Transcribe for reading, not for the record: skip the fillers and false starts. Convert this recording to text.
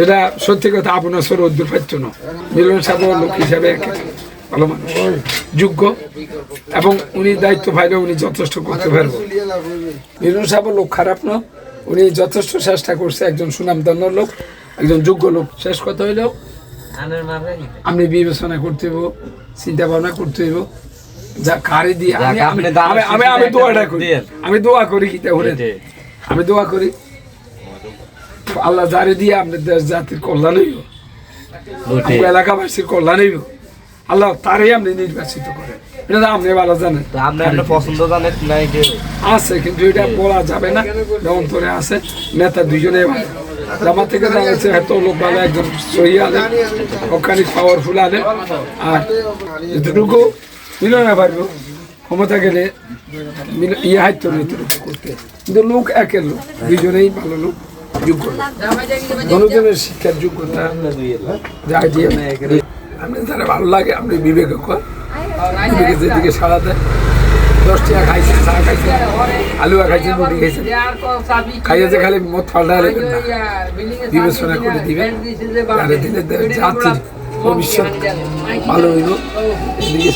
এটা সত্যি কথা, আপনার সর উদ্দুর পাচ্ছ না। মিলন সাহেব লোক হিসাবে ভালো মানুষ, যোগ্য, এবং উনি দায়িত্ব পাইলে উনি যথেষ্ট করতে পারবো। মিলন সাহেব লোক খারাপ না, উনি যথেষ্ট চেষ্টা করছে, একজন সুনামধন্য লোক, একজন যোগ্য লোক। শেষ কথা হইল আপনি বিবেচনা করতে হইব, চিন্তা ভাবনা করতে হইব, যা কারে দিয়ে আমি দোয়াটা করি, আমি দোয়া করি কি আমি দোয়া করি আল্লাহ যারে দিয়ে আমাদের দেশ জাতির কল্যাণ হইব, এলাকাবাসীর কল্যাণ হইব, আল্লাহ তারই আপনি নির্বাচিত করেন। এটা আপনি ভালো জানেন, পছন্দ জানেন আছে, কিন্তু এটা বলা যাবে না, অন্তরে আছে। নেতা দুইজনে ভালো, জামা থেকে জানাচ্ছে এত লোক ভালো, একজন সহি আনে, ওখানে পাওয়ারফুল আনে, আর এতটুকু মিলনে পারবো ক্ষমতা গেলে ইয়ে হাইতো এতটুকু করতে। কিন্তু লোক একের লোক, দুইজনেই ভালো লোক, যোগ্য জনজনের শিক্ষার যোগ্যতা আপনি যারা ভালো লাগে আপনি বিবেকে বিবেকে যেদিকে সারা দেয়। 10 টাকা খাইছেন, চা খাইছেন, আলুয়া খাইছেন, রুটি খাইছেন, খাইয়েছে খালি মদ ফাল্টা নেবেন না, বিবেচনা করে দিবেন, দিলে জাতির ভবিষ্যৎ ভালো হইব, এদিকে